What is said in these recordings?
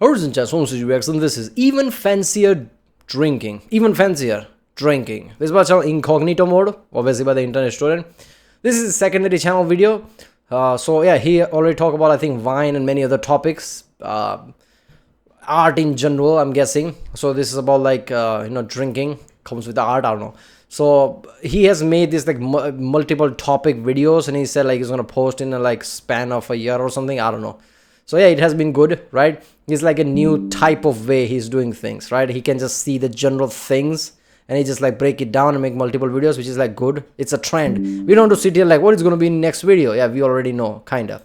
Origin Chat, reaction. This is even fancier drinking. Even fancier drinking. This is my channel incognito mode, obviously by the internet student. This is a secondary channel video. So yeah, he already talked about I think wine and many other topics. Art in general, I'm guessing. So this is about like drinking comes with the art. I don't know. So he has made this like multiple topic videos, and he said like he's gonna post in a like span of a year or something. I don't know. So yeah, it has been good, right? It's like a new type of way he's doing things, right? He can just see the general things and he just like break it down and make multiple videos, which is like good. It's a trend. We don't have to sit here like what is going to be in next video. Yeah, we already know, kind of.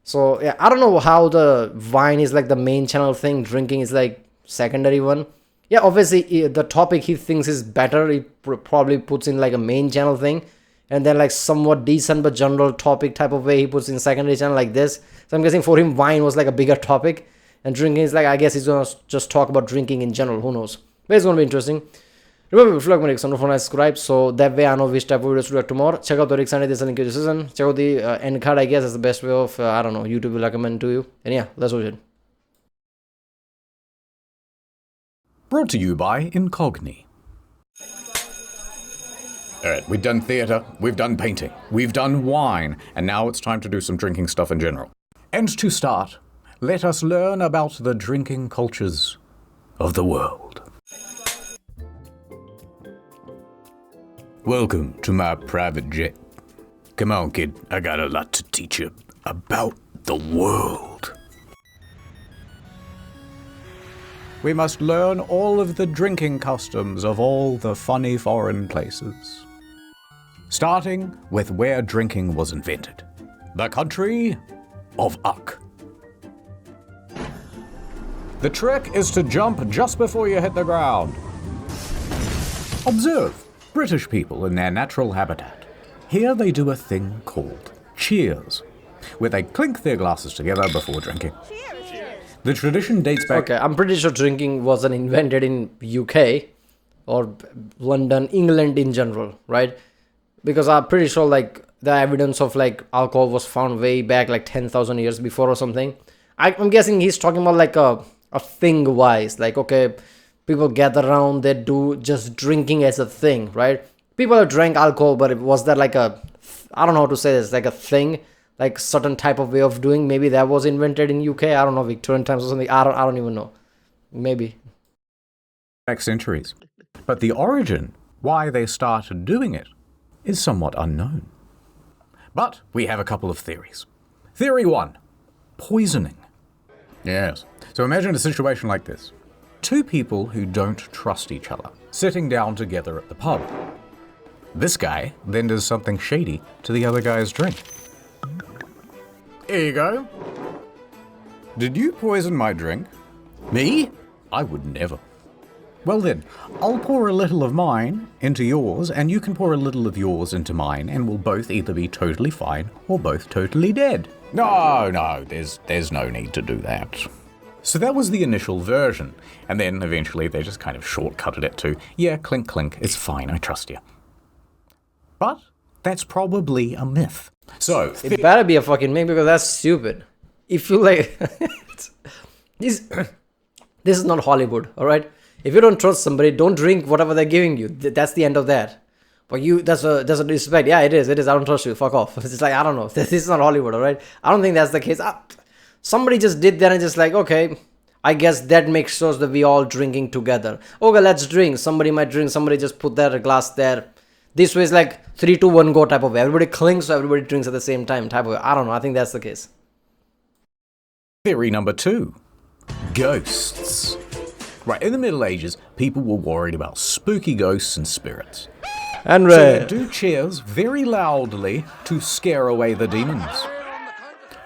So yeah, I don't know how the wine is like the main channel thing. Drinking is like secondary one. Yeah, obviously the topic he thinks is better. He probably puts in like a main channel thing. And then like somewhat decent but general topic type of way he puts in secondary channel like this. So I'm guessing for him wine was like a bigger topic, and drinking is like, I guess he's gonna just talk about drinking in general, who knows. But it's gonna be interesting. Remember, if you like my next subscribe, so that way I know which type of videos to do tomorrow. Check out the Rick Sunday, this link in the description. Check out the end card, I guess is the best way of I don't know, YouTube will recommend to you. And yeah, let's watch it. Brought to you by Incogni. Alright, we've done theatre, we've done painting, we've done wine, and now it's time to do some drinking stuff in general. And to start, let us learn about the drinking cultures of the world. Welcome to my private jet. Come on, kid, I got a lot to teach you about the world. We must learn all of the drinking customs of all the funny foreign places. Starting with where drinking was invented. The country of Uck. The trick is to jump just before you hit the ground. Observe British people in their natural habitat. Here they do a thing called cheers, where they clink their glasses together before drinking. The tradition dates back... Okay, I'm pretty sure drinking wasn't invented in UK or London, England in general, right? Because I'm pretty sure like the evidence of like alcohol was found way back like 10,000 years before or something. I'm guessing he's talking about like a thing wise, like okay, people gather around, they do just drinking as a thing, right? People have drank alcohol, but was that like a, I don't know how to say this, like a thing, like certain type of way of doing? Maybe that was invented in UK, I don't know, Victorian times or something. I don't even know. Maybe back centuries. But the origin, why they started doing it, is somewhat unknown. But we have a couple of theories. Theory 1, poisoning. Yes. So imagine a situation like this. Two people who don't trust each other, sitting down together at the pub. This guy then does something shady to the other guy's drink. Here you go. Did you poison my drink? Me? I would never. Well then, I'll pour a little of mine into yours, and you can pour a little of yours into mine, and we'll both either be totally fine or both totally dead. No, there's no need to do that. So that was the initial version, and then eventually they just kind of shortcutted it to, yeah, clink clink, it's fine, I trust you. But that's probably a myth. So it better be a fucking myth, because that's stupid. If you like, this is not Hollywood, all right? If you don't trust somebody, don't drink whatever they're giving you. That's the end of that. But that's a disrespect. Yeah, it is. I don't trust you. Fuck off. It's like, I don't know. This is not Hollywood, all right? I don't think that's the case. Somebody just did that and just like, okay, I guess that makes sure that we all drinking together. Okay, let's drink. Somebody might drink. Somebody just put their glass there. This way is like 3, 2, 1 go type of way. Everybody clinks, so everybody drinks at the same time type of way. I don't know. I think that's the case. Theory number 2, ghosts. Right, in the Middle Ages, people were worried about spooky ghosts and spirits. And so they'd do cheers very loudly to scare away the demons.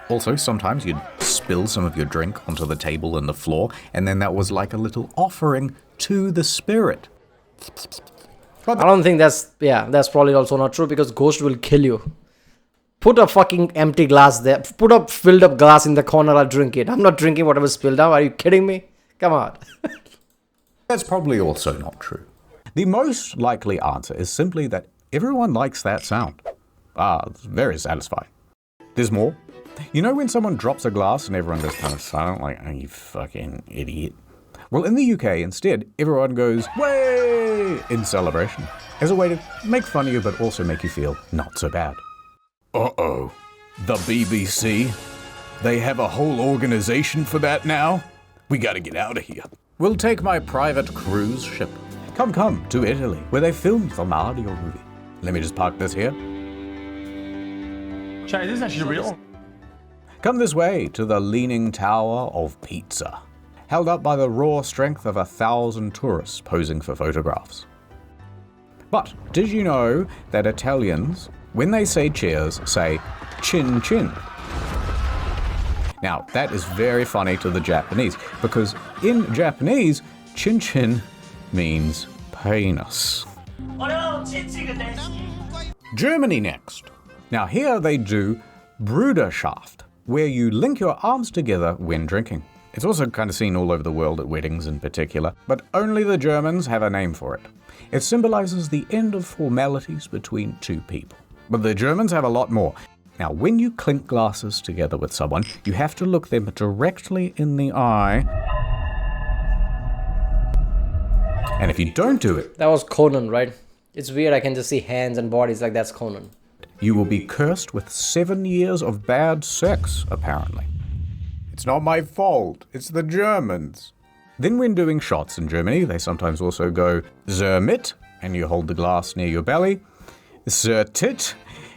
Also, sometimes you'd spill some of your drink onto the table and the floor, and then that was like a little offering to the spirit. I don't think that's probably also not true, because ghost will kill you. Put a fucking empty glass there. Put a filled up glass in the corner, I'll drink it. I'm not drinking whatever spilled out. Are you kidding me? Come on. That's probably also not true. The most likely answer is simply that everyone likes that sound. It's very satisfying. There's more. You know when someone drops a glass and everyone goes kind of silent, like, oh, you fucking idiot? Well, in the UK, instead, everyone goes, way, in celebration, as a way to make fun of you, but also make you feel not so bad. Uh-oh. The BBC? They have a whole organization for that now? We gotta get out of here. We'll take my private cruise ship. Come to Italy, where they filmed the Mario movie. Let me just park this here. Chad, this is actually real. Come this way to the Leaning Tower of Pizza, held up by the raw strength of 1,000 tourists posing for photographs. But did you know that Italians, when they say cheers, say chin chin? Now, that is very funny to the Japanese, because in Japanese, chin chin means penis. Germany next. Now here they do Bruderschaft, where you link your arms together when drinking. It's also kind of seen all over the world at weddings in particular, but only the Germans have a name for it. It symbolizes the end of formalities between two people. But the Germans have a lot more. Now, when you clink glasses together with someone, you have to look them directly in the eye. And if you don't do it... That was Conan, right? It's weird, I can just see hands and bodies like that's Conan. You will be cursed with 7 years of bad sex, apparently. It's not my fault, it's the Germans. Then when doing shots in Germany, they sometimes also go Zermit, and you hold the glass near your belly, Zertit,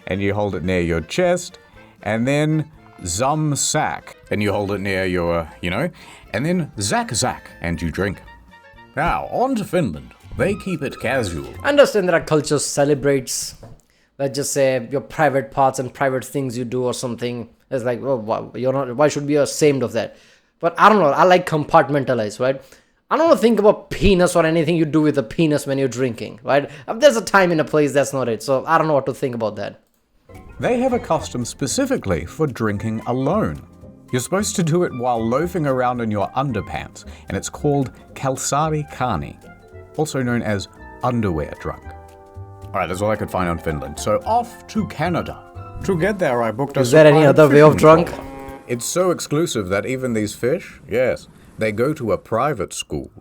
and you hold it near your chest, and then Zamsak, and you hold it near your, and then Zak, and you drink. Now, on to Finland. They keep it casual. I understand there are cultures celebrates, let's just say, your private parts and private things you do or something. It's like, oh, why should we be ashamed of that? But I don't know, I like compartmentalize, right? I don't want to think about penis or anything you do with a penis when you're drinking, right? If there's a time and a place, that's not it. So I don't know what to think about that. They have a custom specifically for drinking alone. You're supposed to do it while loafing around in your underpants, and it's called kalsari kani, also known as underwear drunk. Alright, that's all I could find on Finland. So off to Canada. To get there, I booked a Is there any other way of drunk? Tour. It's so exclusive that even these fish, yes, they go to a private school.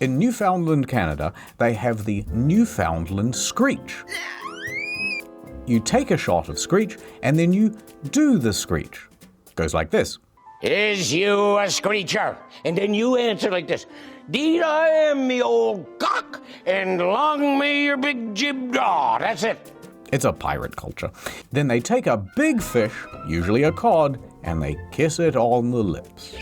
In Newfoundland, Canada, they have the Newfoundland Screech. You take a shot of Screech, and then you do the Screech. It goes like this. Is you a screecher? And then you answer like this. Deed I am, me old cock, and long may your big jib jaw. That's it. It's a pirate culture. Then they take a big fish, usually a cod, and they kiss it on the lips.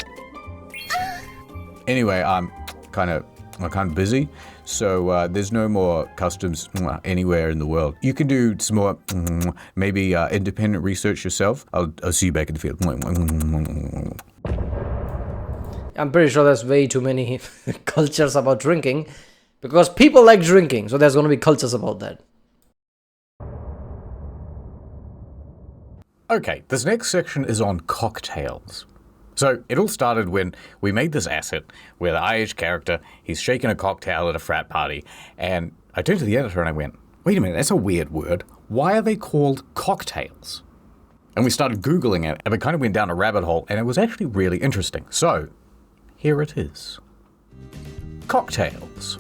Anyway, I'm kind of busy, so there's no more customs anywhere in the world. You can do some more, maybe independent research yourself. I'll see you back in the field. I'm pretty sure there's way too many cultures about drinking, because people like drinking, so there's going to be cultures about that. Okay, this next section is on cocktails. So, it all started when we made this asset where the IH character, he's shaking a cocktail at a frat party, and I turned to the editor and I went, wait a minute, that's a weird word. Why are they called cocktails? And we started Googling it, and we kind of went down a rabbit hole, and it was actually really interesting. So, here it is. Cocktails.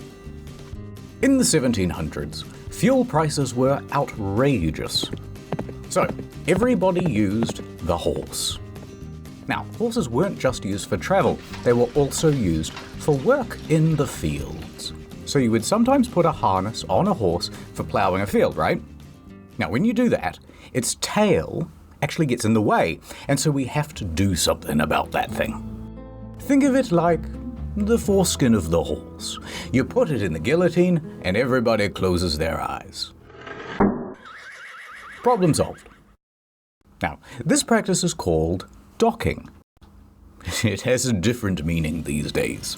In the 1700s, fuel prices were outrageous. So, everybody used the horse. Now, horses weren't just used for travel, they were also used for work in the fields. So you would sometimes put a harness on a horse for ploughing a field, right? Now, when you do that, its tail actually gets in the way, and so we have to do something about that thing. Think of it like the foreskin of the horse. You put it in the guillotine, and everybody closes their eyes. Problem solved. Now, this practice is called docking. It has a different meaning these days.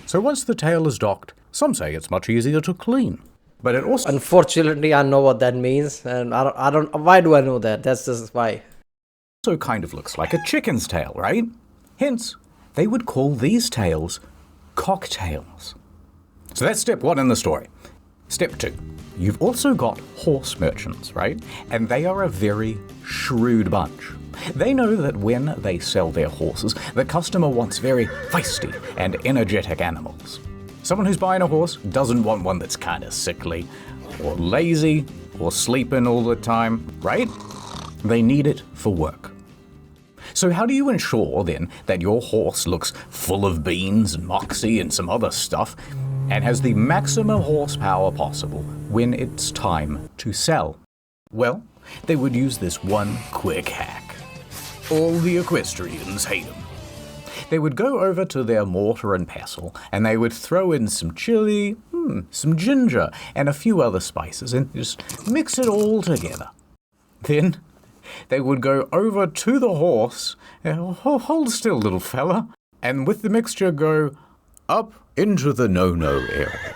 So once the tail is docked, some say it's much easier to clean. But it also... Unfortunately, I know what that means, and I don't. Why do I know that? That's just why. Also kind of looks like a chicken's tail, right? Hence, they would call these tails cocktails. So that's step one in the story. Step two. you've also got horse merchants, right? And they are a very shrewd bunch. They know that when they sell their horses, the customer wants very feisty and energetic animals. Someone who's buying a horse doesn't want one that's kind of sickly or lazy or sleeping all the time, right? They need it for work. So how do you ensure then that your horse looks full of beans and moxie and some other stuff and has the maximum horsepower possible when it's time to sell? Well, they would use this one quick hack. All the equestrians hate them. They would go over to their mortar and pestle and they would throw in some chili, some ginger, and a few other spices and just mix it all together. Then they would go over to the horse, hold still little fella, and with the mixture go up into the no-no area.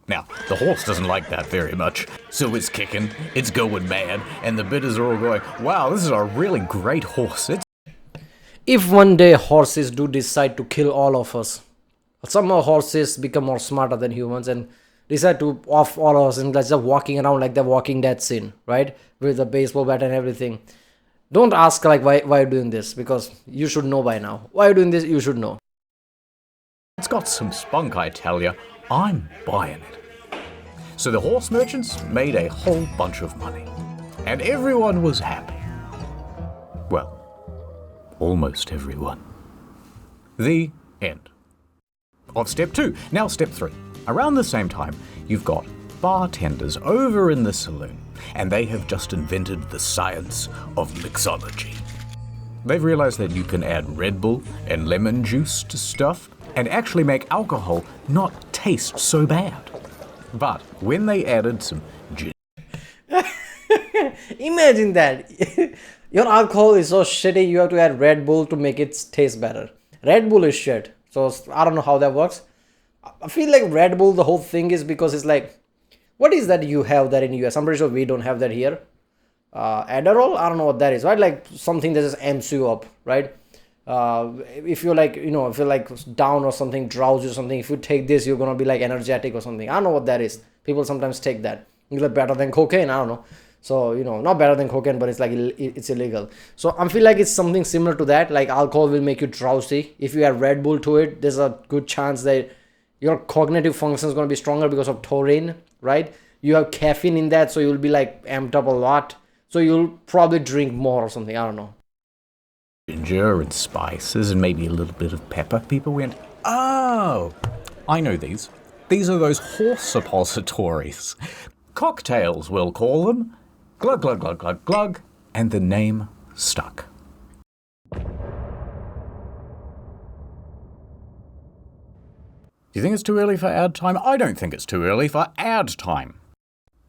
Now, the horse doesn't like that very much, so it's kicking, it's going mad, and the bidders are all going, wow, this is a really great horse. If one day horses do decide to kill all of us, somehow horses become more smarter than humans and decide to off all of us and just walking around like the Walking Dead scene, right? With the baseball bat and everything. Don't ask like why are you doing this, because you should know by now. Why are you doing this? You should know. It's got some spunk, I tell you. I'm buying it. So the horse merchants made a whole bunch of money. And everyone was happy. Well, almost everyone. The end. Of step 2. Now step 3. Around the same time, you've got bartenders over in the saloon, and they have just invented the science of mixology. They've realized that you can add Red Bull and lemon juice to stuff and actually make alcohol not taste so bad. But when they added some gin... Imagine that. Your alcohol is so shitty, you have to add Red Bull to make it taste better. Red Bull is shit. So I don't know how that works. I feel like Red Bull, the whole thing is because it's like, what is that you have that in US? I'm pretty sure we don't have that here. Adderall? I don't know what that is, right? Like something that just amps you up, right? If you're like, if you're like down or something, drowsy or something, if you take this, you're gonna be like energetic or something. I don't know what that is. People sometimes take that. It's like better than cocaine, I don't know. So, not better than cocaine, but it's like, it's illegal. So I feel like it's something similar to that. Like alcohol will make you drowsy. If you add Red Bull to it, there's a good chance that your cognitive function is going to be stronger because of taurine, right? You have caffeine in that, so you'll be like amped up a lot. So you'll probably drink more or something, I don't know. Ginger and spices and maybe a little bit of pepper. People went, oh, I know these. These are those horse suppositories. Cocktails, we'll call them. Glug, glug, glug, glug, glug. And the name stuck. Do you think it's too early for ad time? I don't think it's too early for ad time.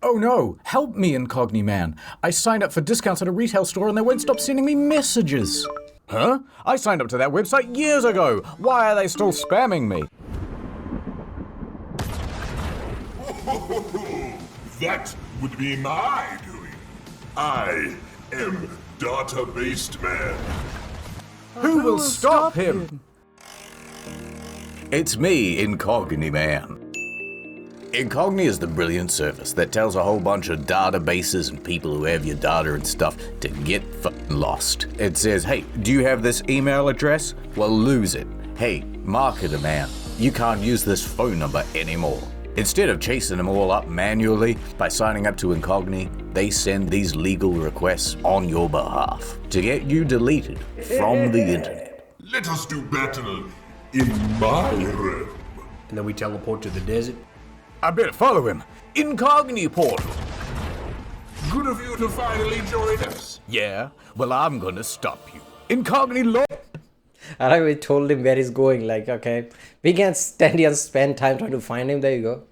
Oh no, help me, Incogni Man. I signed up for discounts at a retail store and they won't stop sending me messages. Huh? I signed up to that website years ago. Why are they still spamming me? That would be my doing. I am Data-Based Man. Who will stop him? It's me, Incogni Man. Incogni is the brilliant service that tells a whole bunch of databases and people who have your data and stuff to get fucking lost. It says, hey, do you have this email address? Well, lose it. Hey, marketer man, you can't use this phone number anymore. Instead of chasing them all up manually by signing up to Incogni, they send these legal requests on your behalf to get you deleted from the internet. Let us do battle in my realm. And then we teleport to the desert. I better follow him. Incogni portal. Good of you to finally join us. Yeah, well, I'm gonna stop you. Incogni law. I like we told him where he's going. Like, okay, we can't stand here and spend time trying to find him. There you go.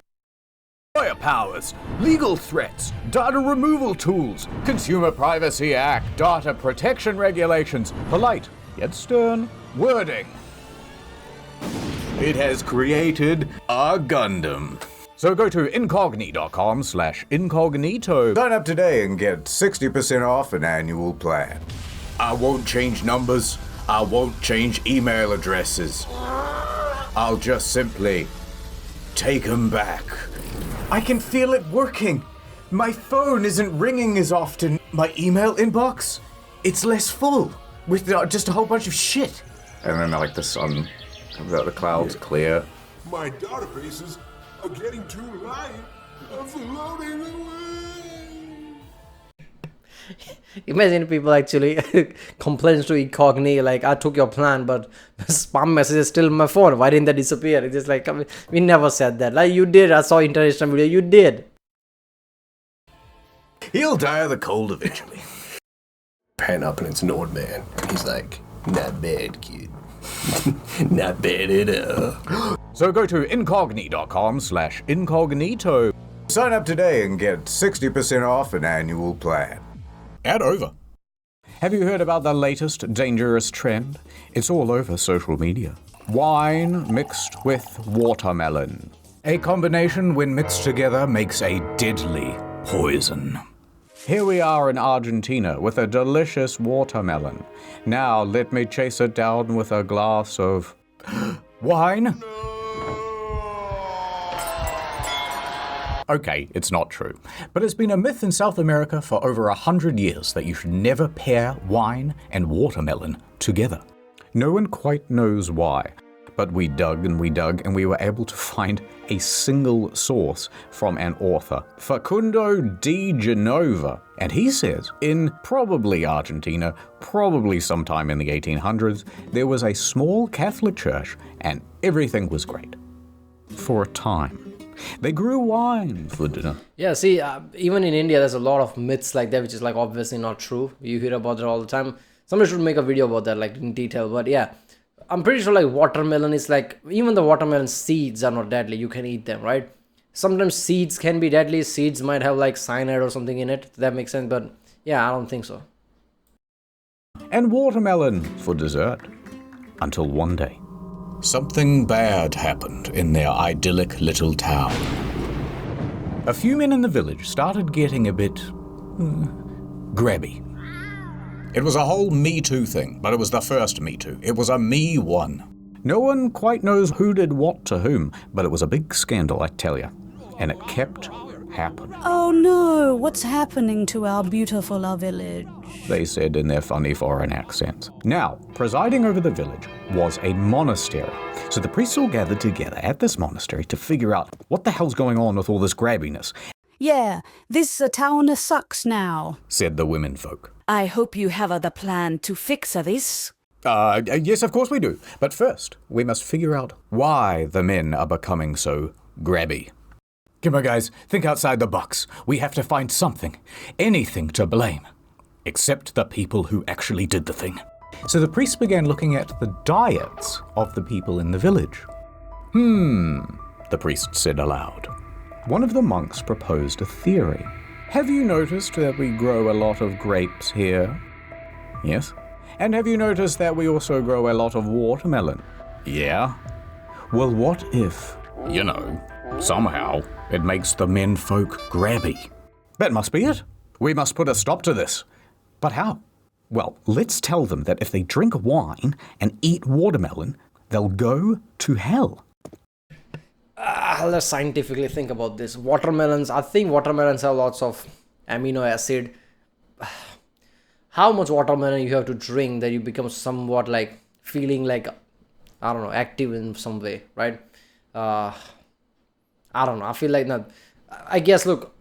Lawyer powers, legal threats, data removal tools, Consumer Privacy Act, data protection regulations, polite yet stern wording. It has created a Gundam. So go to incogni.com/incognito. Sign up today and get 60% off an annual plan. I won't change numbers. I won't change email addresses. I'll just simply take them back. I can feel it working. My phone isn't ringing as often. My email inbox, it's less full with just a whole bunch of shit. And then like the sun comes out of the clouds, clear. My databases are getting too light. I'm floating away. Imagine people actually complains to Incogni like, I took your plan, but spam message is still on my phone. Why didn't that disappear? It's just like, I mean, we never said that. Like, you did. I saw international video. You did. He'll die of the cold eventually. Pan up and it's an old man. He's like, not bad, kid. Not bad at all. So go to incogni.com/incognito. Sign up today and get 60% off an annual plan. Ad over. Have you heard about the latest dangerous trend? It's all over social media. Wine mixed with watermelon. A combination when mixed together makes a deadly poison. Here we are in Argentina with a delicious watermelon. Now let me chase it down with a glass of wine. Okay, it's not true, but it's been a myth in South America for over 100 years that you should never pair wine and watermelon together. No one quite knows why, but we dug and we were able to find a single source from an author, Facundo de Genova, and he says in probably Argentina, probably sometime in the 1800s, there was a small Catholic church and everything was great. For a time. They grew wine for dinner. Yeah, see, even in India, there's a lot of myths like that, which is like obviously not true. You hear about it all the time. Somebody should make a video about that, like in detail. But yeah, I'm pretty sure like watermelon is like, even the watermelon seeds are not deadly. You can eat them, right? Sometimes seeds can be deadly. Seeds might have like cyanide or something in it. That makes sense. But yeah, I don't think so. And watermelon for dessert. Until one day, something bad happened in their idyllic little town. A few men in the village started getting a bit grabby. It was a whole Me Too thing, but it was the first Me Too. It was a Me one. No one quite knows who did what to whom, but it was a big scandal, I tell you. And it kept happening. Oh no, what's happening to our beautiful village? They said in their funny foreign accents. Now, presiding over the village was a monastery. So the priests all gathered together at this monastery to figure out what the hell's going on with all this grabbiness. Yeah, this town sucks now, said the women folk. I hope you have the plan to fix this. Yes, of course we do. But first, we must figure out why the men are becoming so grabby. Come on, guys, think outside the box. We have to find something, anything to blame. Except the people who actually did the thing. So the priests began looking at the diets of the people in the village. The priest said aloud. One of the monks proposed a theory. Have you noticed that we grow a lot of grapes here? Yes. And have you noticed that we also grow a lot of watermelon? Yeah. Well, what if, somehow it makes the men folk grabby? That must be it. We must put a stop to this. But how? Well, let's tell them that if they drink wine and eat watermelon, they'll go to hell. Let's scientifically think about this. Watermelons, I think watermelons have lots of amino acid. How much watermelon you have to drink that you become somewhat like feeling like, I don't know, active in some way, right? I don't know. I feel like that. I guess, look,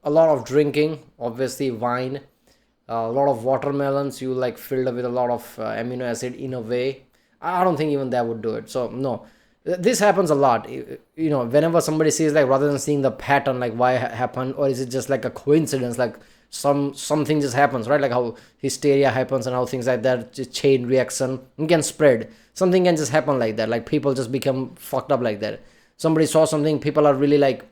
a lot of drinking, obviously wine, a lot of watermelons, you like filled up with a lot of amino acid in a way. I don't think even that would do it. So no, this happens a lot. Whenever somebody sees, like, rather than seeing the pattern, like why happened, or is it just like a coincidence, like something just happens, right? Like how hysteria happens and how things like that, just chain reaction, it can spread. Something can just happen like that. Like people just become fucked up like that. Somebody saw something, people are really like,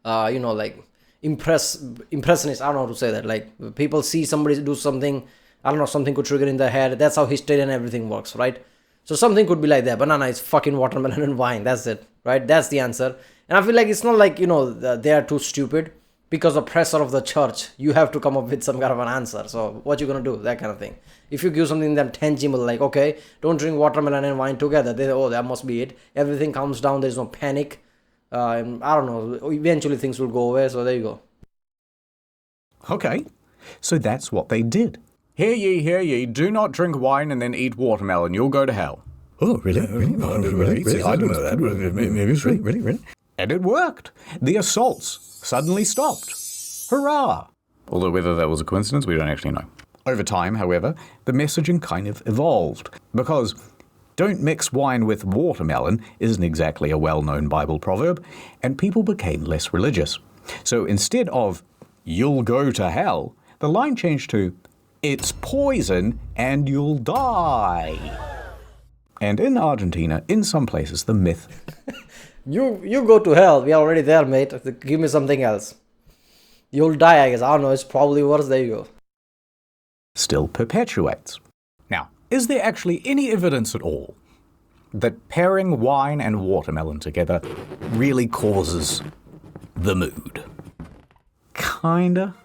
like impressionist. I don't know how to say that. Like people see somebody do something, I don't know, something could trigger in their head. That's how hysteria and everything works, right? So something could be like that. Banana is fucking watermelon and wine. That's it, right? That's the answer. And I feel like it's not like, they are too stupid. Because of pressure of the church, you have to come up with some kind of an answer. So what you gonna do? That kind of thing. If you give something them tangible, like, okay, don't drink watermelon and wine together, they, oh, that must be it. Everything calms down. There's no panic. And I don't know, eventually things will go away, so there you go. Okay, so that's what they did. Hear ye, do not drink wine and then eat watermelon, you'll go to hell. Oh, really? Really? I don't know that. Maybe it's really? And it worked. The assaults suddenly stopped. Hurrah! Although whether that was a coincidence, we don't actually know. Over time, however, the messaging kind of evolved, because don't mix wine with watermelon isn't exactly a well-known Bible proverb, and people became less religious. So instead of, you'll go to hell, the line changed to, it's poison and you'll die. And in Argentina, in some places, the myth... You go to hell, we are already there, mate. Give me something else. You'll die, I guess. I don't know, it's probably worse. There you go. still perpetuates. Now, is there actually any evidence at all that pairing wine and watermelon together really causes the mood? Kinda.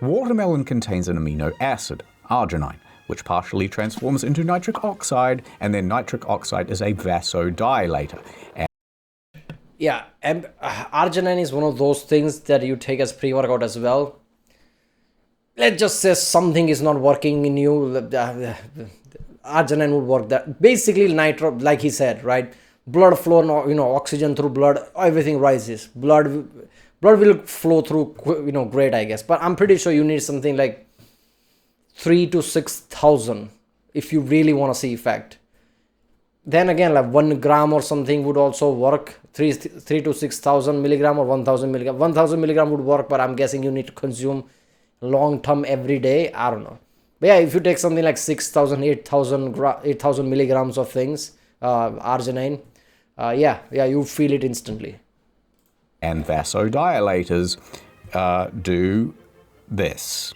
Watermelon contains an amino acid, arginine, which partially transforms into nitric oxide, and then nitric oxide is a vasodilator. Yeah, and arginine is one of those things that you take as pre-workout as well. Let's just say something is not working in you, arginine would work. That basically nitro, like he said, right? Blood flow, oxygen through blood, everything rises. Blood will flow through, great, I guess. But I'm pretty sure you need something like 3,000 to 6,000 if you really want to see effect. Then again, like 1 gram or something would also work. 3 to 6,000 milligram or 1,000 milligram. 1,000 milligram would work, but I'm guessing you need to consume long term every day. I don't know. But yeah, if you take something like 6,000, 8,000 milligrams of things, arginine, you feel it instantly. And vasodilators do this.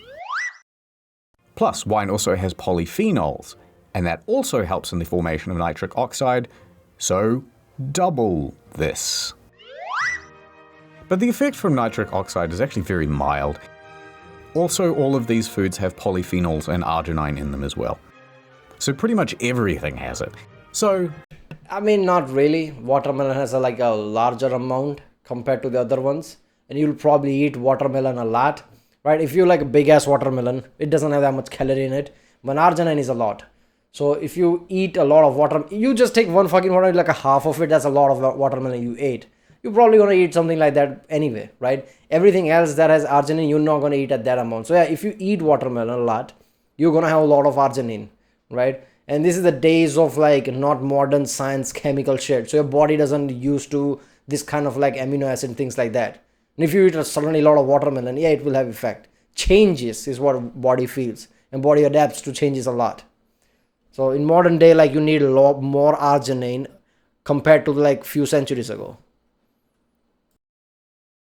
Plus, wine also has polyphenols, and that also helps in the formation of nitric oxide, so double this. But the effect from nitric oxide is actually very mild. Also, all of these foods have polyphenols and arginine in them as well. So pretty much everything has it. So, I mean, not really. Watermelon has a larger amount compared to the other ones, and you'll probably eat watermelon a lot, right? If you like a big ass watermelon, it doesn't have that much calorie in it, but arginine is a lot. So if you eat a lot of water, you just take one fucking watermelon, like a half of it, that's a lot of watermelon you ate. You're probably going to eat something like that anyway, right? Everything else that has arginine, you're not going to eat at that amount. So yeah, if you eat watermelon a lot, you're going to have a lot of arginine, right? And this is the days of not modern science chemical shit. So your body doesn't used to this kind of amino acid, things like that. And if you eat suddenly a lot of watermelon, yeah, it will have effect. Changes is what body feels, and body adapts to changes a lot. So in modern day, you need a lot more arginine compared to few centuries ago.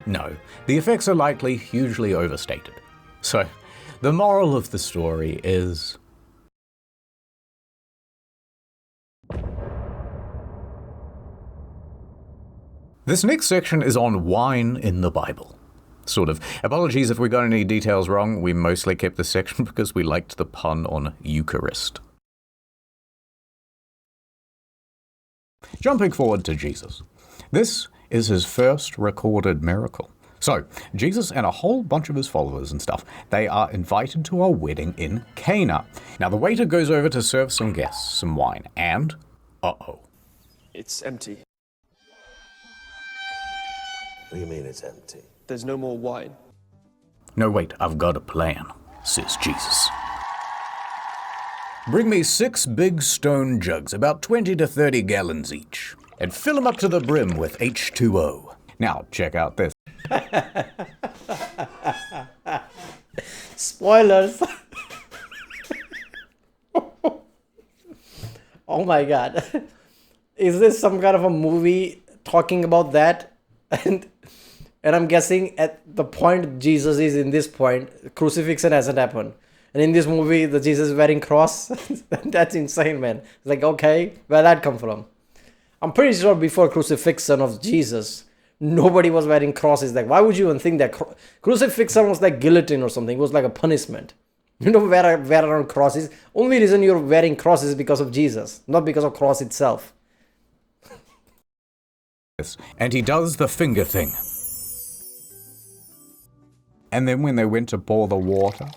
no, the effects are likely hugely overstated. So, the moral of the story is... This next section is on wine in the Bible. Sort of. Apologies if we got any details wrong. We mostly kept this section because we liked the pun on Eucharist. Jumping forward to Jesus. This is his first recorded miracle. So, Jesus and a whole bunch of his followers and stuff, they are invited to a wedding in Cana. Now the waiter goes over to serve some guests some wine, and uh-oh. It's empty. What do you mean it's empty? There's no more wine. No, wait, I've got a plan, says Jesus. Bring me 6 big stone jugs, about 20 to 30 gallons each, and fill them up to the brim with H2O. Now, check out this. Spoilers. Oh my god. Is this some kind of a movie talking about that? And I'm guessing at the point Jesus is in this point, crucifixion hasn't happened. And in this movie, the Jesus is wearing cross. That's insane, man. It's okay, where'd that come from? I'm pretty sure before crucifixion of Jesus, nobody was wearing crosses. Why would you even think that crucifixion was like guillotine or something? It was like a punishment. You don't wear around crosses. Only reason you're wearing crosses is because of Jesus, not because of cross itself. And he does the finger thing. And then when they went to pour the water,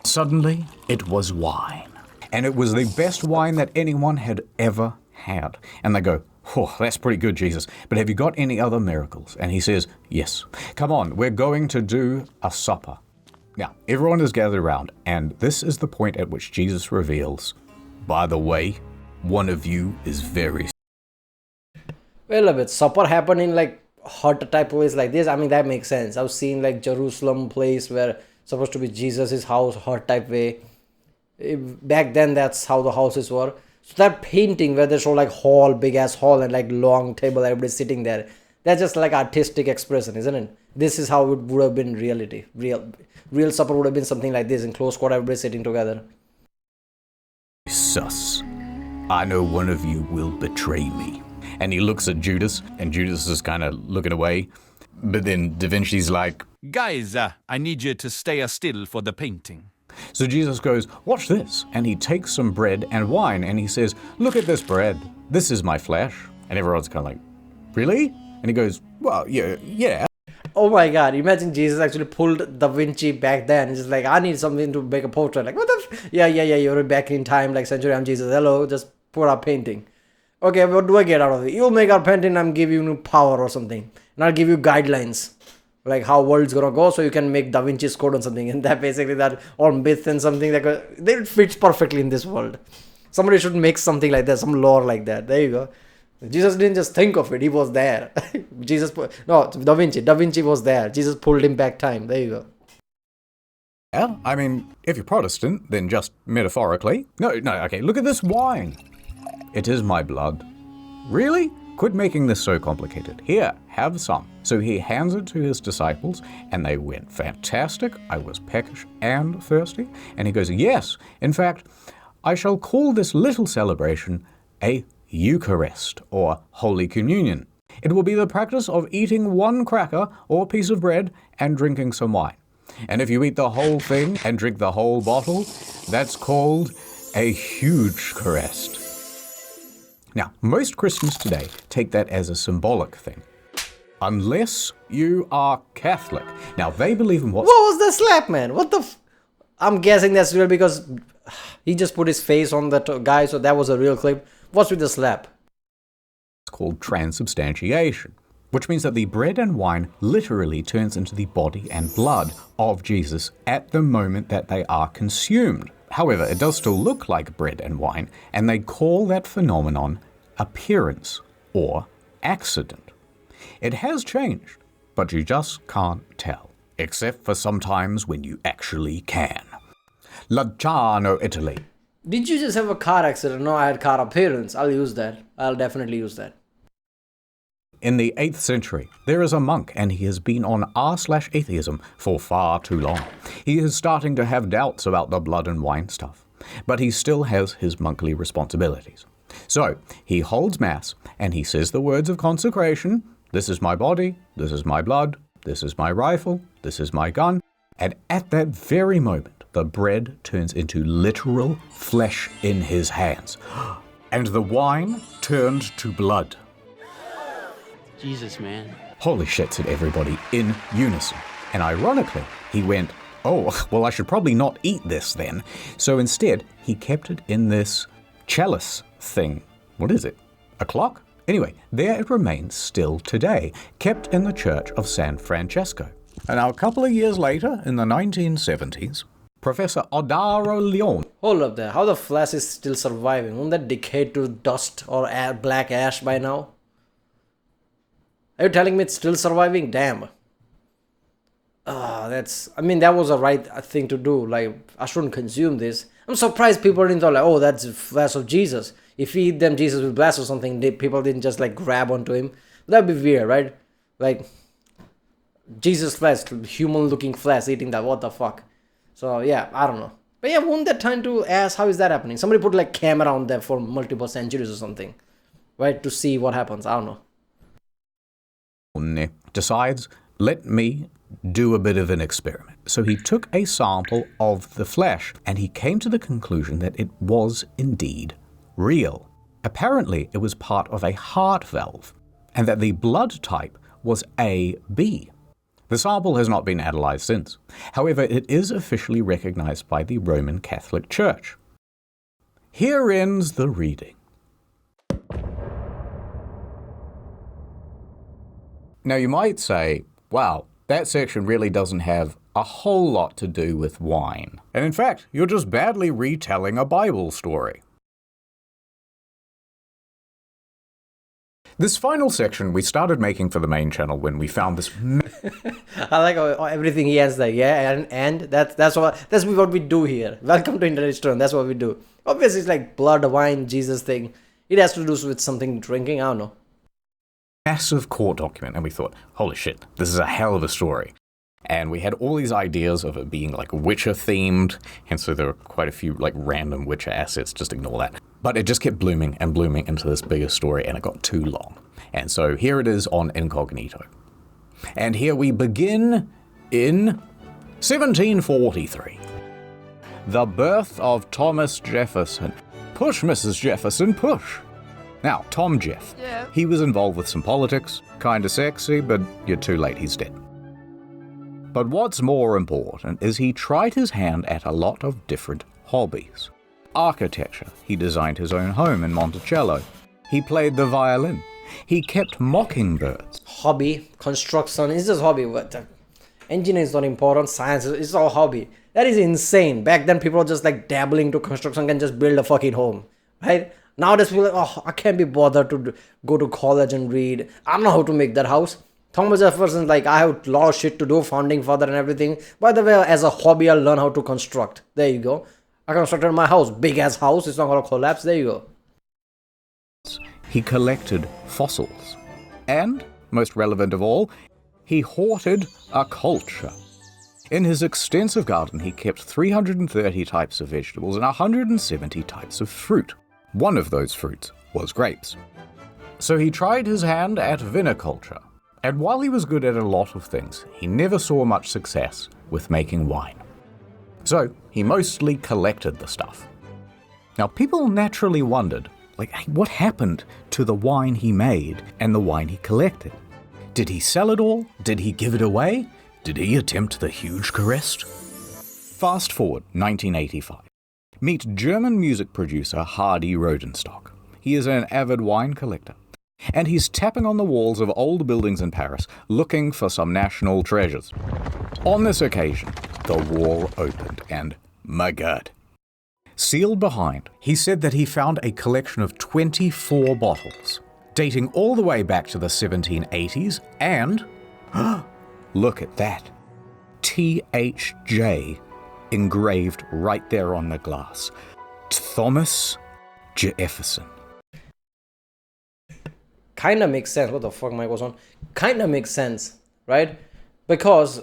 suddenly it was wine. And it was the best wine that anyone had ever had. And they go, oh, that's pretty good, Jesus. But have you got any other miracles? And he says, yes. Come on, we're going to do a supper. Now, everyone is gathered around, and this is the point at which Jesus reveals, by the way, one of you is very... Well, a bit. Supper happened in like hut type place like this. I mean, that makes sense. I've seen like Jerusalem place where supposed to be Jesus's house, hut type way. Back then, that's how the houses were. So that painting where they show like hall, big ass hall and like long table, everybody sitting there. That's just like artistic expression, isn't it? This is how it would have been in reality. Real supper would have been something like this in close quarter, everybody sitting together. Sus. I know one of you will betray me. And he looks at Judas, and Judas is kind of looking away. But then Da Vinci's like, guys, I need you to stay still for the painting. So Jesus goes, watch this. And he takes some bread and wine, and he says, look at this bread. This is my flesh. And everyone's kind of like, really? And he goes, well, yeah. Oh my god, imagine Jesus actually pulled Da Vinci back then. He's just like, I need something to make a portrait. Like, what the yeah, you're back in time, like century, I'm Jesus. Hello, just put up painting. Okay, what do I get out of it? You'll make our painting, I'm give you power or something. And I'll give you guidelines. Like how world's gonna go, so you can make Da Vinci's Code or something. And that basically that all myth and something that fits perfectly in this world. Somebody should make something like that, some lore like that. There you go. Jesus didn't just think of it, he was there. Da Vinci was there. Jesus pulled him back time. There you go. Yeah, I mean, if you're Protestant, then just metaphorically. No, okay, look at this wine. It is my blood. Really? Quit making this so complicated. Here, have some. So he hands it to his disciples, and they went, fantastic, I was peckish and thirsty. And he goes, yes, in fact, I shall call this little celebration a Eucharist, or Holy Communion. It will be the practice of eating one cracker or piece of bread and drinking some wine. And if you eat the whole thing and drink the whole bottle, that's called a huge Eucharist. Now, most Christians today take that as a symbolic thing. Unless you are Catholic. Now, they believe in what was the slap, man? What the I'm guessing that's real because he just put his face on that guy, so that was a real clip. What's with the slap? It's called transubstantiation, which means that the bread and wine literally turns into the body and blood of Jesus at the moment that they are consumed. However, it does still look like bread and wine, and they call that phenomenon appearance or accident. It has changed, but you just can't tell, except for sometimes when you actually can. Lanciano, Italy. Did you just have a car accident? No, I had car appearance. I'll use that. I'll definitely use that. In the 8th century, there is a monk, and he has been on r/atheism for far too long. He is starting to have doubts about the blood and wine stuff, but he still has his monkly responsibilities. So, he holds mass, and he says the words of consecration, this is my body, this is my blood, this is my rifle, this is my gun, and at that very moment, the bread turns into literal flesh in his hands, and the wine turned to blood. Jesus, man. Holy shit, said everybody in unison. And ironically, he went, oh, well, I should probably not eat this then. So instead, he kept it in this chalice thing. What is it? A clock? Anyway, there it remains still today, kept in the Church of San Francesco. And now a couple of years later, in the 1970s, Professor Odaro Leon. Hold up there. How the flesh is still surviving? Won't that decay to dust or black ash by now? Are you telling me it's still surviving? Damn. That was a right thing to do. Like, I shouldn't consume this. I'm surprised people didn't thought like, oh, that's the flesh of Jesus. If you eat them, Jesus will bless or something. People didn't just like grab onto him. That'd be weird, right? Like, Jesus flesh, human looking flesh, eating that. What the fuck? So, yeah, I don't know. But yeah, won't that time to ask how is that happening? Somebody put like camera on there for multiple centuries or something. Right? To see what happens. I don't know. Decides, let me do a bit of an experiment. So he took a sample of the flesh and he came to the conclusion that it was indeed real. Apparently, it was part of a heart valve. and that the blood type was AB. The sample has not been analysed since. However, it is officially recognised by the Roman Catholic Church. Here ends the reading. Now you might say, wow, that section really doesn't have a whole lot to do with wine. And in fact, you're just badly retelling a Bible story. This final section we started making for the main channel when we found this. I like how everything he has like, yeah, and that's what we do here. Welcome to Internet Restaurant. That's what we do. Obviously, it's like blood, wine, Jesus thing. It has to do with something drinking. I don't know. Massive court document, and we thought, holy shit, this is a hell of a story. And we had all these ideas of it being like Witcher themed, and so there were quite a few like random Witcher assets, just ignore that. But it just kept blooming and blooming into this bigger story, and it got too long. And so here it is on Incognito. And here we begin in 1743. The birth of Thomas Jefferson. Push, Mrs. Jefferson, push. Now, Tom Jeff. Yeah. He was involved with some politics, kinda sexy, but you're too late, he's dead. But what's more important is he tried his hand at a lot of different hobbies. Architecture. He designed his own home in Monticello. He played the violin. He kept mockingbirds. Hobby, construction, it's just hobby. But engineering is not important. Science is all hobby. That is insane. Back then, people were just like dabbling to construction and just build a fucking home, right? Nowadays, people are like, oh, I can't be bothered to go to college and read. I don't know how to make that house. Thomas Jefferson's like, I have a lot of shit to do, founding father and everything. By the way, as a hobby, I'll learn how to construct. There you go. I constructed my house, big ass house. It's not gonna collapse. There you go. He collected fossils. And, most relevant of all, he hoarded a culture. In his extensive garden, he kept 330 types of vegetables and 170 types of fruit. One of those fruits was grapes. So he tried his hand at viniculture. And while he was good at a lot of things, he never saw much success with making wine. So he mostly collected the stuff. Now people naturally wondered, like, hey, what happened to the wine he made and the wine he collected? Did he sell it all? Did he give it away? Did he attempt the huge caress? Fast forward 1985. Meet German music producer Hardy Rodenstock. He is an avid wine collector. And he's tapping on the walls of old buildings in Paris, looking for some national treasures. On this occasion, the wall opened, and my God. Sealed behind, he said that he found a collection of 24 bottles, dating all the way back to the 1780s, and, look at that, THJ engraved right there on the glass. Thomas Jefferson. Kinda makes sense. What the fuck, mic was on? Kinda makes sense, right? Because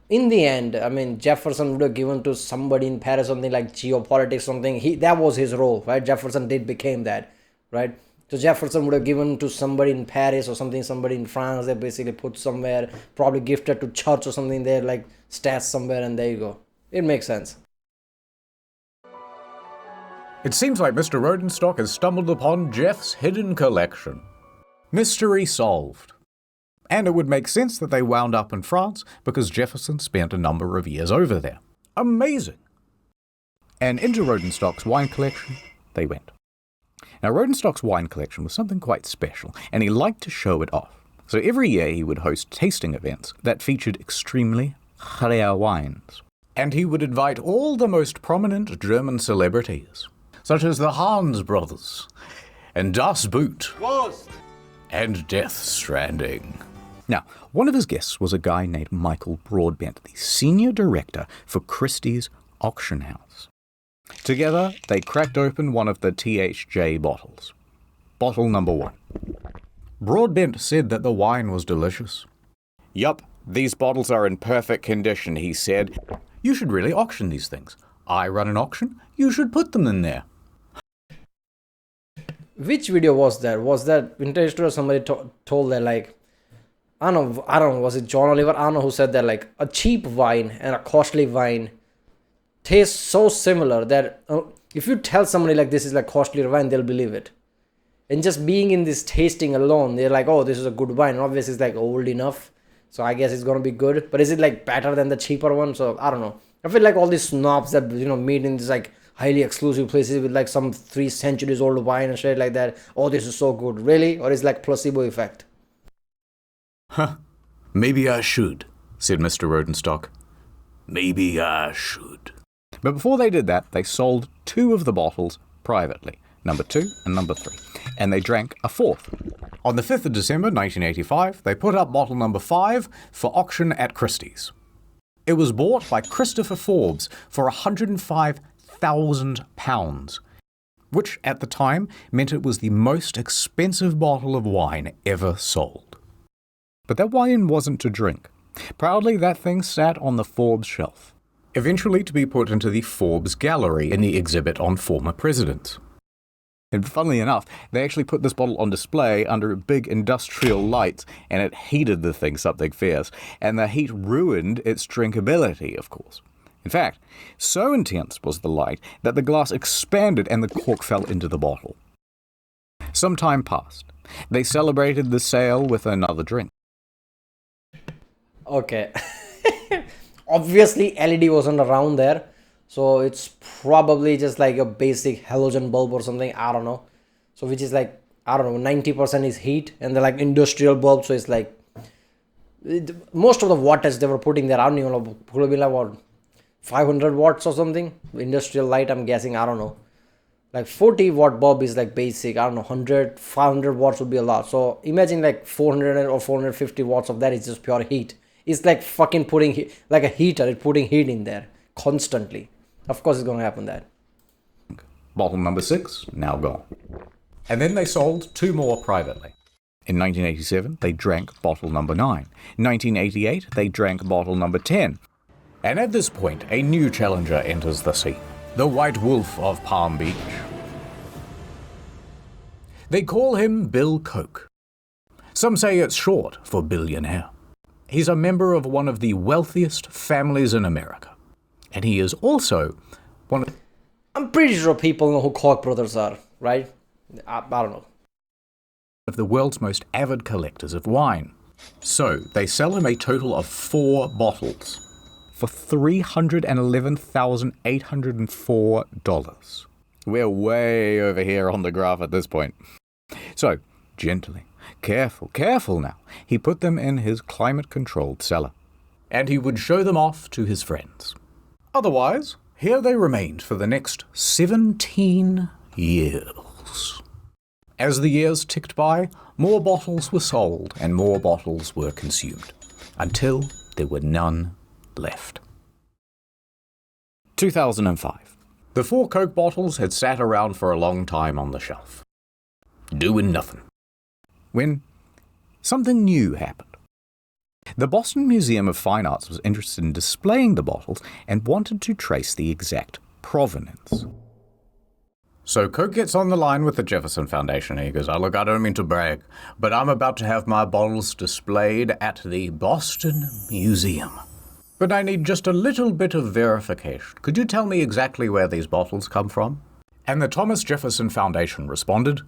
in the end, I mean, Jefferson would have given to somebody in Paris something like geopolitics, something. That was his role, right? Jefferson did became that, right? So Jefferson would have given to somebody in Paris or something, somebody in France. They basically put somewhere, probably gifted to church or something there, like stats somewhere, and there you go. It makes sense. It seems like Mr. Rodenstock has stumbled upon Jeff's hidden collection. Mystery solved. And it would make sense that they wound up in France because Jefferson spent a number of years over there. Amazing! And into Rodenstock's wine collection they went. Now Rodenstock's wine collection was something quite special, and he liked to show it off. So every year he would host tasting events that featured extremely rare wines. And he would invite all the most prominent German celebrities, such as the Hans brothers, and Das Boot, and Death Stranding. Now, one of his guests was a guy named Michael Broadbent, the senior director for Christie's auction house. Together, they cracked open one of the THJ bottles. Bottle number 1. Broadbent said that the wine was delicious. Yup, these bottles are in perfect condition, he said. You should really auction these things. I run an auction, you should put them in there. Which video was that? Was that Vintage or somebody told that, like, I don't know, was it John Oliver? I don't know who said that, like, a cheap wine and a costly wine taste so similar that if you tell somebody like this is like costly wine, they'll believe it. And just being in this tasting alone, they're like, oh, this is a good wine. And obviously, it's like old enough. So I guess it's going to be good. But is it like better than the cheaper one? So I don't know. I feel like all these snobs that, meet in these like highly exclusive places with like some 3 centuries old wine and shit like that. Oh, this is so good. Really? Or is it like placebo effect? Huh. Maybe I should, said Mr. Rodenstock. Maybe I should. But before they did that, they sold 2 of the bottles privately, number 2 and number 3, and they drank a 4th. On the 5th of December 1985, they put up bottle number 5 for auction at Christie's. It was bought by Christopher Forbes for £105,000, which at the time meant it was the most expensive bottle of wine ever sold. But that wine wasn't to drink. Proudly, that thing sat on the Forbes shelf, eventually to be put into the Forbes Gallery in the exhibit on former presidents. And funnily enough, they actually put this bottle on display under big industrial lights, and it heated the thing something fierce, and the heat ruined its drinkability, of course. In fact, so intense was the light that the glass expanded and the cork fell into the bottle. Some time passed. They celebrated the sale with another drink. Okay. Obviously, LED wasn't around there. So it's probably just like a basic halogen bulb or something. I don't know. So which is like, I don't know, 90% is heat. And they're like industrial bulbs. So it's like, most of the wattage they were putting there, I don't even know, probably like what, 500 watts or something. Industrial light, I'm guessing, I don't know. Like 40 watt bulb is like basic, I don't know, 100, 500 watts would be a lot. So imagine like 400 or 450 watts of that is just pure heat. It's like fucking putting, like a heater, it's putting heat in there constantly. Of course it's going to happen that. Bottle number 6, now gone. And then they sold 2 more privately. In 1987, they drank bottle number 9. In 1988, they drank bottle number 10. And at this point, a new challenger enters the scene. The White Wolf of Palm Beach. They call him Bill Koch. Some say it's short for billionaire. He's a member of one of the wealthiest families in America. And he is also one of... I'm pretty sure people know who Koch brothers are, right? I don't know. ...of the world's most avid collectors of wine. So, they sell him a total of 4 bottles for $311,804. We're way over here on the graph at this point. So, gently, careful now, he put them in his climate-controlled cellar. And he would show them off to his friends. Otherwise, here they remained for the next 17 years. As the years ticked by, more bottles were sold and more bottles were consumed, until there were none left. 2005. The 4 Coke bottles had sat around for a long time on the shelf, doing nothing, when something new happened. The Boston Museum of Fine Arts was interested in displaying the bottles and wanted to trace the exact provenance. So Coke gets on the line with the Jefferson Foundation and he goes, "Oh, look, I don't mean to brag, but I'm about to have my bottles displayed at the Boston Museum. But I need just a little bit of verification. Could you tell me exactly where these bottles come from?" And the Thomas Jefferson Foundation responded,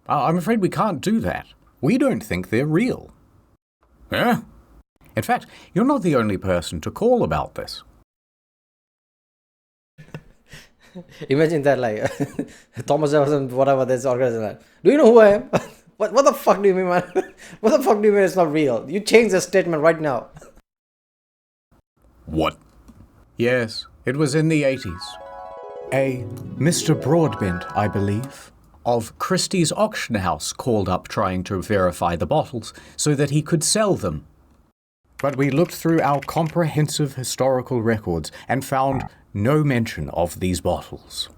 "I'm afraid we can't do that. We don't think they're real." "Yeah? In fact, you're not the only person to call about this." Imagine that, like, Thomas Jefferson, whatever this organization, like, do you know who I am? What the fuck do you mean, man? What the fuck do you mean it's not real? You change the statement right now. What? Yes, it was in the 80s. A Mr. Broadbent, I believe, of Christie's auction house called up trying to verify the bottles so that he could sell them. But we looked through our comprehensive historical records and found no mention of these bottles.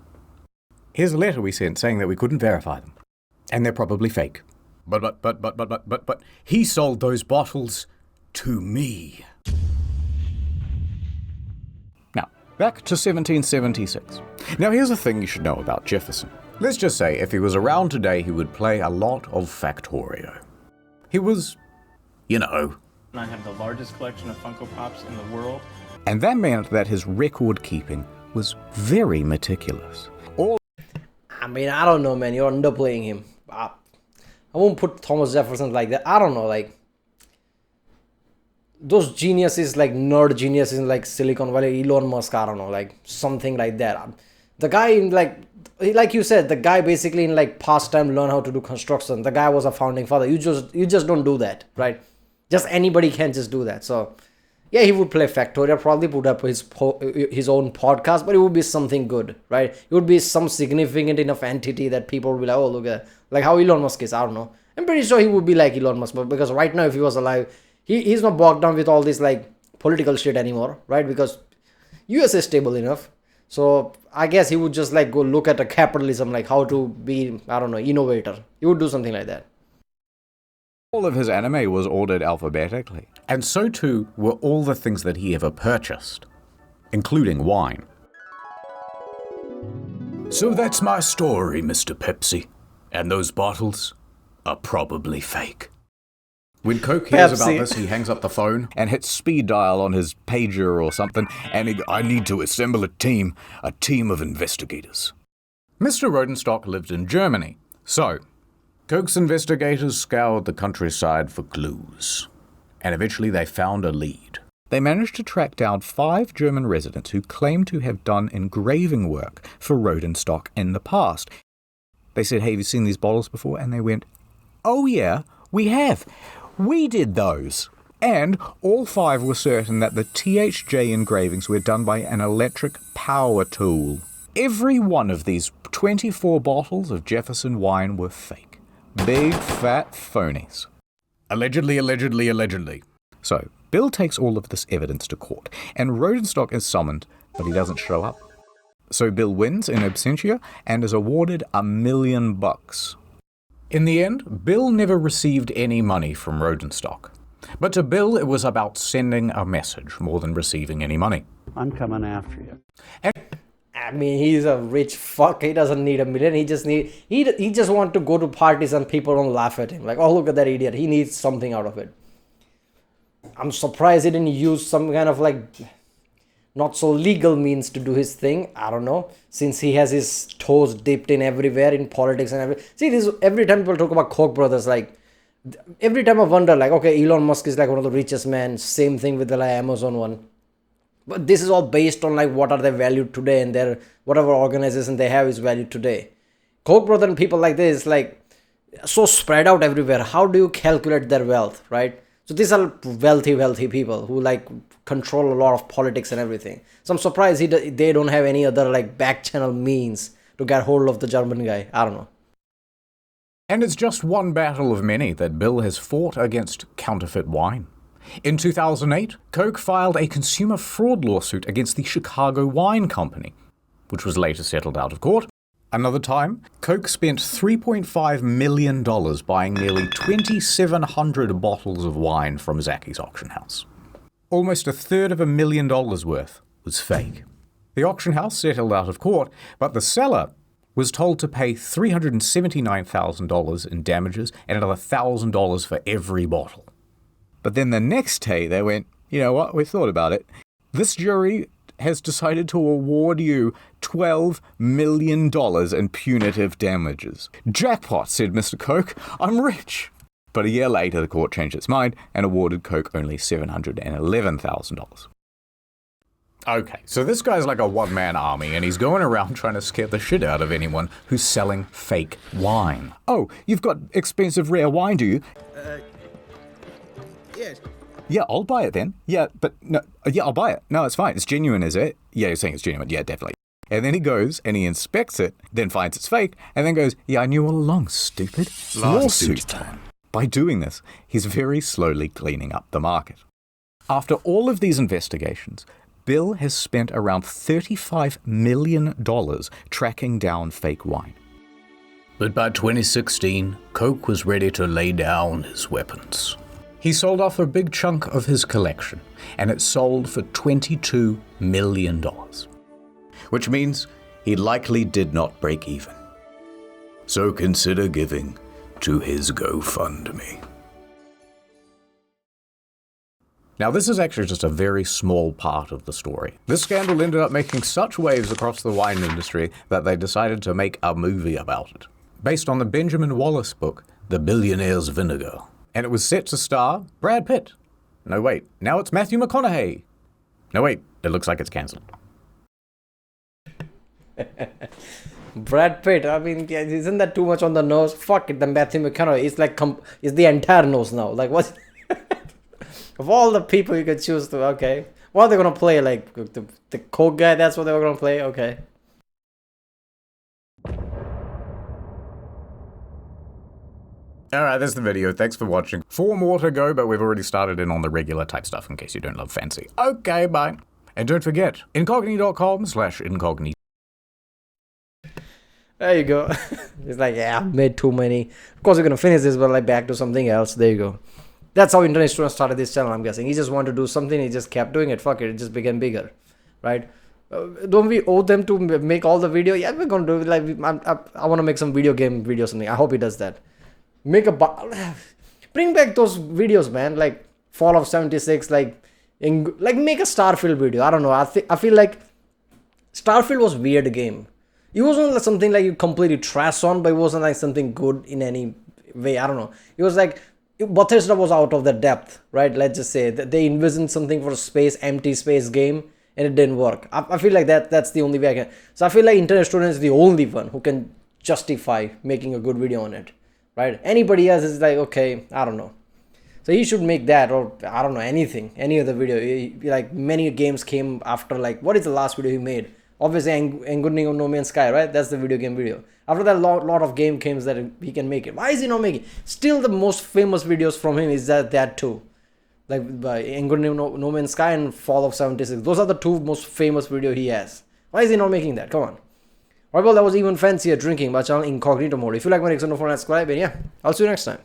Here's a letter we sent saying that we couldn't verify them. And they're probably fake. But he sold those bottles to me. Now, back to 1776. Now here's a thing you should know about Jefferson. Let's just say if he was around today, he would play a lot of Factorio. He was, you know... I have the largest collection of Funko Pops in the world. And that meant that his record keeping was very meticulous. I mean, I don't know, man. You're underplaying him. I won't put Thomas Jefferson like that. I don't know, like those geniuses, like nerd geniuses in like Silicon Valley, Elon Musk, I don't know, like something like that. The guy in like you said, the guy basically in like pastime learn how to do construction. The guy was a founding father. You just don't do that, right? Just anybody can just do that. So yeah, he would play Factorio, probably put up his own podcast, but it would be something good, right? It would be some significant enough entity that people would be like, oh, look at, like how Elon Musk is. I don't know. I'm pretty sure he would be like Elon Musk, but because right now, if he was alive, he's not bogged down with all this like political shit anymore, right? Because US is stable enough. So I guess he would just like go look at a capitalism, like how to be, I don't know, innovator. He would do something like that. All of his anime was ordered alphabetically, and so too were all the things that he ever purchased, including wine. So that's my story, Mr. Pepsi. And those bottles are probably fake. When Coke hears about this, he hangs up the phone and hits speed dial on his pager or something, and I need to assemble a team of investigators. Mr. Rodenstock lived in Germany, so Coke's investigators scoured the countryside for clues, and eventually they found a lead. They managed to track down 5 German residents who claimed to have done engraving work for Rodenstock in the past. They said, hey, have you seen these bottles before? And they went, oh yeah, we have. We did those. And all 5 were certain that the THJ engravings were done by an electric power tool. Every one of these 24 bottles of Jefferson wine were fake. Big fat phonies. Allegedly, allegedly, allegedly. So, Bill takes all of this evidence to court, and Rodenstock is summoned, but he doesn't show up. So Bill wins in absentia and is awarded $1 million. In the end, Bill never received any money from Rodenstock. But to Bill, it was about sending a message more than receiving any money. I'm coming after you. I mean, he's a rich fuck. He doesn't need $1 million. He just want to go to parties and people don't laugh at him. Like, oh, look at that idiot. He needs something out of it. I'm surprised he didn't use some kind of like not so legal means to do his thing. I don't know. Since he has his toes dipped in everywhere in politics and everything. See, this every time people talk about Koch brothers, like every time I wonder, like, okay, Elon Musk is like one of the richest men. Same thing with the like Amazon one. But this is all based on like what are they valued today, and their whatever organization they have is valued today. Koch brother and people like this, like so spread out everywhere. How do you calculate their wealth, right? So these are wealthy people who like control a lot of politics and everything. So I'm surprised they don't have any other like back channel means to get hold of the German guy. I don't know. And it's just one battle of many that Bill has fought against counterfeit wine. In 2008, Coke filed a consumer fraud lawsuit against the Chicago Wine Company, which was later settled out of court. Another time, Coke spent $3.5 million buying nearly 2,700 bottles of wine from Zaki's auction house. Almost $350,000 worth was fake. The auction house settled out of court, but the seller was told to pay $379,000 in damages and another $1,000 for every bottle. But then the next day they went, you know what, we thought about it. This jury has decided to award you $12 million in punitive damages. Jackpot, said Mr. Coke. I'm rich. But a year later, the court changed its mind and awarded Coke only $711,000. Okay, so this guy's like a one-man army, and he's going around trying to scare the shit out of anyone who's selling fake wine. Oh, you've got expensive rare wine, do you? Yes. Yeah, I'll buy it then. Yeah, but no, yeah, I'll buy it. No, it's fine. It's genuine, is it? Yeah, you're saying it's genuine. Yeah, definitely. And then he goes and he inspects it, then finds it's fake, and then goes, yeah, I knew all along, stupid. Lawsuit time. By doing this, he's very slowly cleaning up the market. After all of these investigations, Bill has spent around $35 million tracking down fake wine. But by 2016, Coke was ready to lay down his weapons. He sold off a big chunk of his collection, and it sold for $22 million. Which means he likely did not break even. So consider giving to his GoFundMe. Now, this is actually just a very small part of the story. This scandal ended up making such waves across the wine industry that they decided to make a movie about it, based on the Benjamin Wallace book, The Billionaire's Vinegar. And it was set to star Brad Pitt. No, wait. Now it's Matthew McConaughey. No, wait. It looks like it's cancelled. Brad Pitt, I mean, isn't that too much on the nose? Fuck it, the Matthew McConaughey is like, is the entire nose now. Like, what? Of all the people you could choose to, okay. What are they gonna play? Like, the coke guy, that's what they were gonna play? Okay. Alright, that's the video. Thanks for watching. 4 more to go, but we've already started in on the regular type stuff in case you don't love fancy. Okay, bye. And don't forget, incognito.com/incognito. There you go. It's like, yeah, I've made too many. Of course, we're gonna finish this, but like back to something else. There you go. That's how internet students started this channel, I'm guessing. He just wanted to do something, he just kept doing it. Fuck it, it just became bigger, right? Don't we owe them to make all the video? Yeah, we're gonna do it. Like, I want to make some video game video something. I hope he does that. Bring back those videos, man. Like Fallout 76, like make a Starfield video. I don't know. I feel like Starfield was a weird game. It wasn't like something like you completely trash on, but it wasn't like something good in any way. I don't know. It was like Bethesda was out of the depth, right? Let's just say that they envisioned something for a space, empty space game, and it didn't work. I feel like that's the only way I can. So I feel like internet student is the only one who can justify making a good video on it, right? Anybody else is like, okay, I don't know. So he should make that, or I don't know, anything, any other video. Like many games came after, like, what is the last video he made? Obviously, Engunning of No Man's Sky, right? That's the video game video. After that, lot of game games that he can make it. Why is he not making? Still, the most famous videos from him is that too. Like by Engunning of No Man's Sky and Fallout 76. Those are the 2 most famous video he has. Why is he not making that? Come on. Alright, well, that was Even Fancier drinking by channel Incognito Mode. If you like my reaction, don't forget to subscribe, and yeah, I'll see you next time.